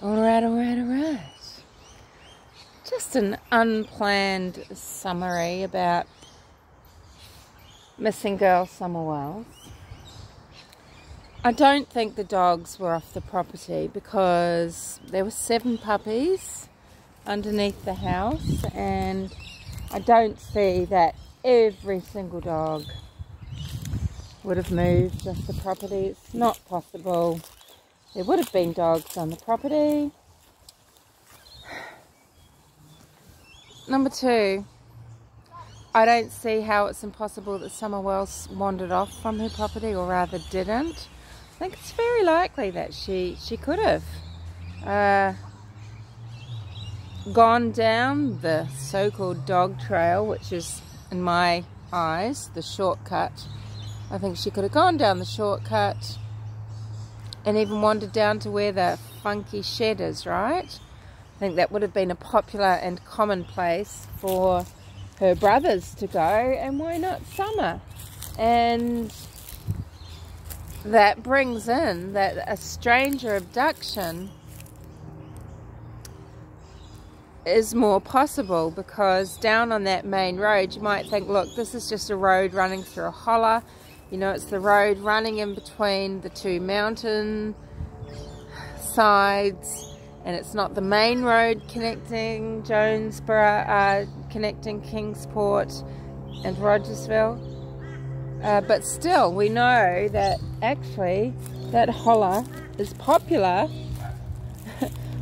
Alright. Just an unplanned summary about missing girl Summer Wells. I don't think the dogs were off the property because there were 7 puppies underneath the house, and I don't see that every single dog would have moved off the property. It's not possible. There would have been dogs on the property. Number 2, I don't see how it's impossible that Summer Wells wandered off from her property, or rather didn't. I think it's very likely that she could have gone down the so-called dog trail, which is, in my eyes, the shortcut. I think she could have gone down the shortcut and even wandered down to where the funky shed is, right? I think that would have been a popular and common place for her brothers to go, and why not Summer? And that brings in that a stranger abduction is more possible, because down on that main road you might think, look, this is just a road running through a holler. You know, it's the road running in between the 2 mountain sides, and it's not the main road connecting Jonesborough, connecting Kingsport and Rogersville. But still, we know that actually that holler is popular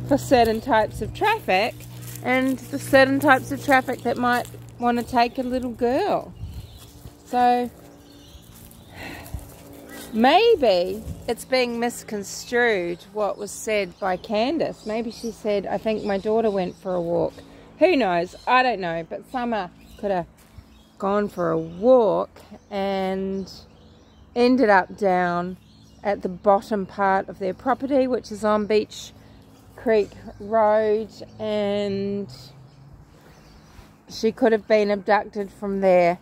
for certain types of traffic, and for certain types of traffic that might want to take a little girl. So maybe it's being misconstrued what was said by Candus. Maybe she said, I think my daughter went for a walk. Who knows? I don't know. But Summer could have gone for a walk and ended up down at the bottom part of their property, which is on Beach Creek Road, and she could have been abducted from there.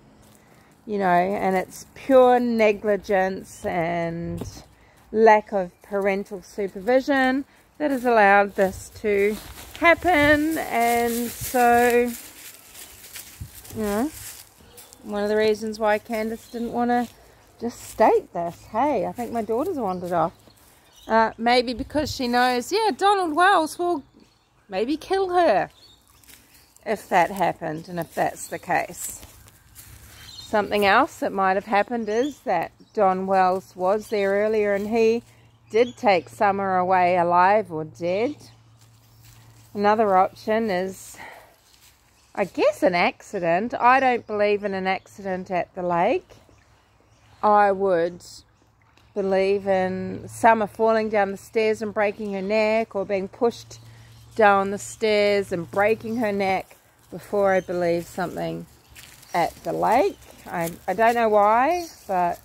You know, and it's pure negligence and lack of parental supervision that has allowed this to happen. And so, you know, one of the reasons why Candus didn't want to just state this. Hey, I think my daughter's wandered off. Maybe because she knows, yeah, Donald Wells will maybe kill her if that happened, and if that's the case. Something else that might have happened is that Don Wells was there earlier and he did take Summer away alive or dead. Another option is, I guess, an accident. I don't believe in an accident at the lake. I would believe in Summer falling down the stairs and breaking her neck, or being pushed down the stairs and breaking her neck, before I believe something at the lake. I don't know why, but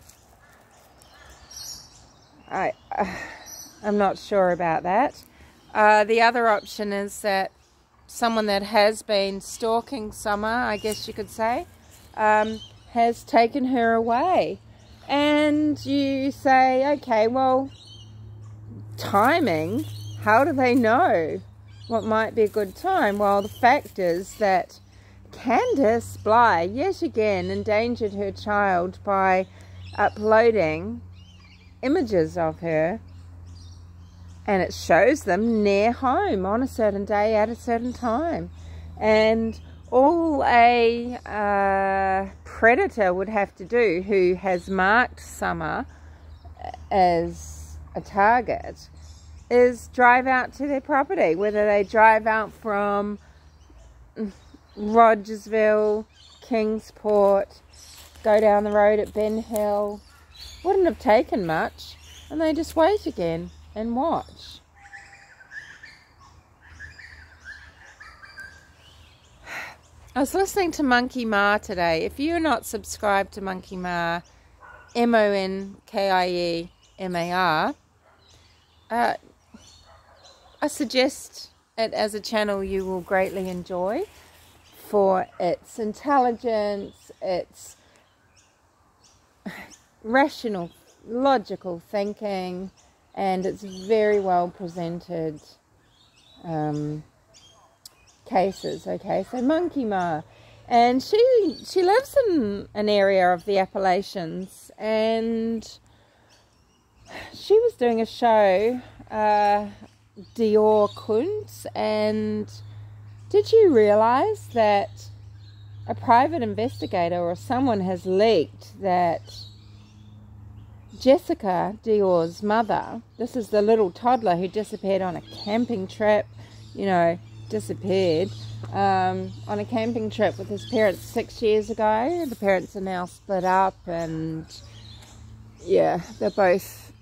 I'm not sure about that. The other option is that someone that has been stalking Summer, I guess you could say, has taken her away. And you say, okay, well, timing, how do they know what might be a good time? Well, the fact is that Candus Bly yet again endangered her child by uploading images of her, and it shows them near home on a certain day at a certain time. And all a predator would have to do, who has marked Summer as a target, is drive out to their property. Whether they drive out from Rogersville, Kingsport, go down the road at Ben Hill, wouldn't have taken much, and they just wait again and watch. I was listening to Monkey Ma today. If you're not subscribed to Monkey Ma, MONKIEMAR, I suggest it as a channel you will greatly enjoy, for its intelligence, its rational, logical thinking, and it's very well presented cases. Okay, so Monkey Ma, and she lives in an area of the Appalachians, and she was doing a show, Dior Kunz, and did you realize that a private investigator or someone has leaked that Jessica Dior's mother, this is the little toddler who disappeared on a camping trip, you know, disappeared on a camping trip with his parents 6 years ago. The parents are now split up, and yeah, they're both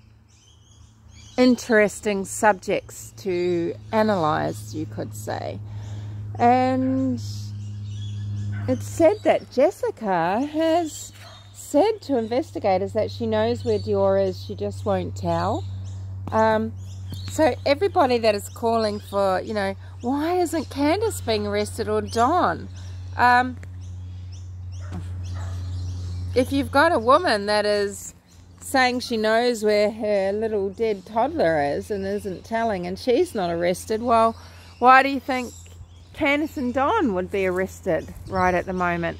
interesting subjects to analyze, you could say. And it's said that Jessica has said to investigators that she knows where Dior is, she just won't tell. So everybody that is calling for, you know, why isn't Candus being arrested, or Don? If you've got a woman that is saying she knows where her little dead toddler is and isn't telling, and she's not arrested, well, why do you think Candus and Don would be arrested right at the moment?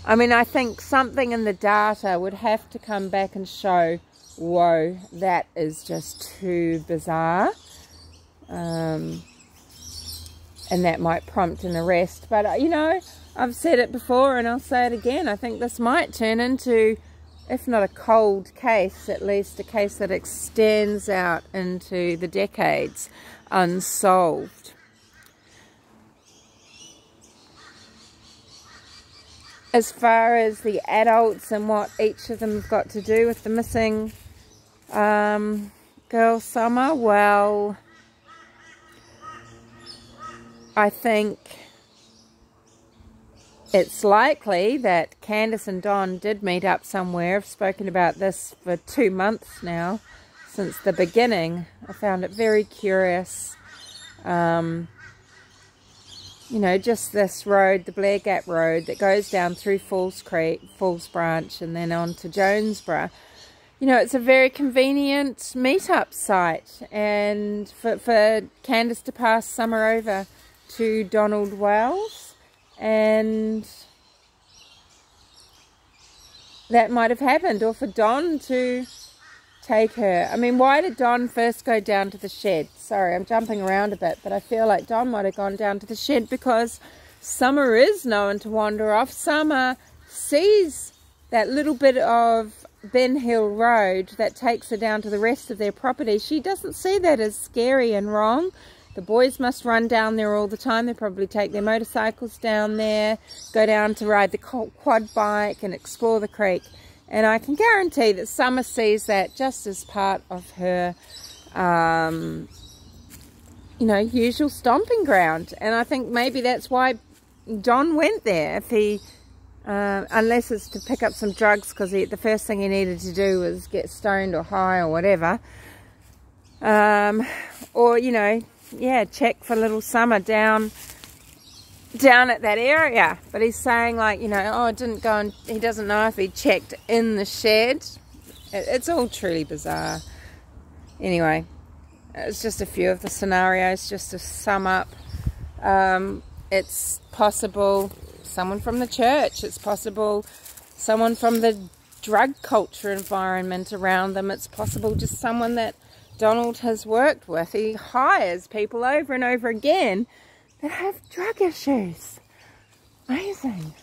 I mean, I think something in the data would have to come back and show, whoa, that is just too bizarre. And that might prompt an arrest. But, you know, I've said it before and I'll say it again. I think this might turn into, if not a cold case, at least a case that extends out into the decades unsolved. As far as the adults and what each of them have got to do with the missing girl Summer, well, I think it's likely that Candus and Don did meet up somewhere. I've spoken about this for 2 months now, since the beginning. I found it very curious. You know, just this road, the Blair Gap Road, that goes down through Falls Creek, Falls Branch, and then on to Jonesboro. You know, it's a very convenient meet-up site, and for Candus to pass Summer over to Donald Wells, and that might have happened, or for Don to take her. I mean, why did Don first go down to the shed? Sorry, I'm jumping around a bit, but I feel like Don might have gone down to the shed because Summer is known to wander off. Summer sees that little bit of Ben Hill Road that takes her down to the rest of their property. She doesn't see that as scary and wrong. The boys must run down there all the time. They probably take their motorcycles down there, go down to ride the quad bike and explore the creek. And I can guarantee that Summer sees that just as part of her, you know, usual stomping ground. And I think maybe that's why Don went there. If he, unless it's to pick up some drugs, because the first thing he needed to do was get stoned or high or whatever. Or, you know, yeah, check for little Summer down at that area. But he's saying, like, you know, oh, it didn't go, and he doesn't know if he checked in the shed. It's all truly bizarre. Anyway, it's just a few of the scenarios just to sum up. It's possible someone from the church. It's possible someone from the drug culture environment around them. It's possible just someone that Donald has worked with. He hires people over and over again that have drug issues. Amazing.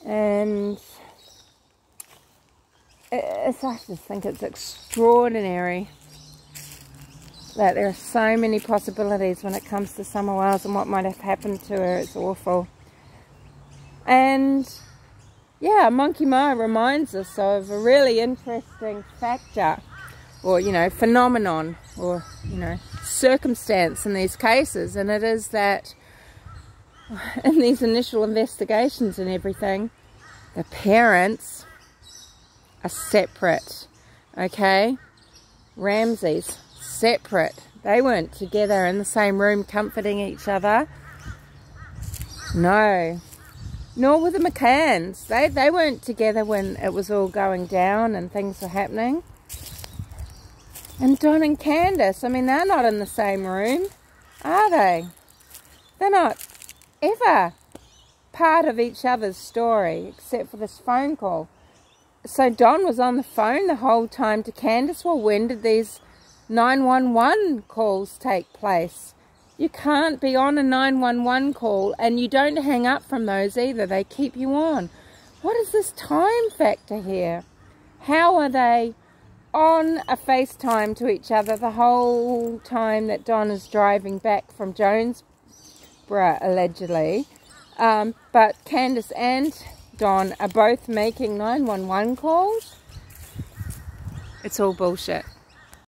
And I just think it's extraordinary that there are so many possibilities when it comes to Summer Wells and what might have happened to her. It's awful. And yeah, Monkey Ma reminds us of a really interesting factor, or, you know, phenomenon, or, you know, circumstance in these cases. And it is that in these initial investigations and everything, the parents are separate. Okay, Ramsey's separate. They weren't together in the same room comforting each other. No. Nor were the McCanns. They weren't together when it was all going down and things were happening. And Don and Candus, I mean, they're not in the same room. are they? They're not ever part of each other's story, except for this phone call. So Don was on the phone the whole time to Candus. Well, when did these 911 calls take place? You can't be on a 911 call, and you don't hang up from those either. They keep you on. What is this time factor here? How are they on a FaceTime to each other the whole time that Don is driving back from Jonesboro, allegedly? But Candus and Don are both making 911 calls? It's all bullshit.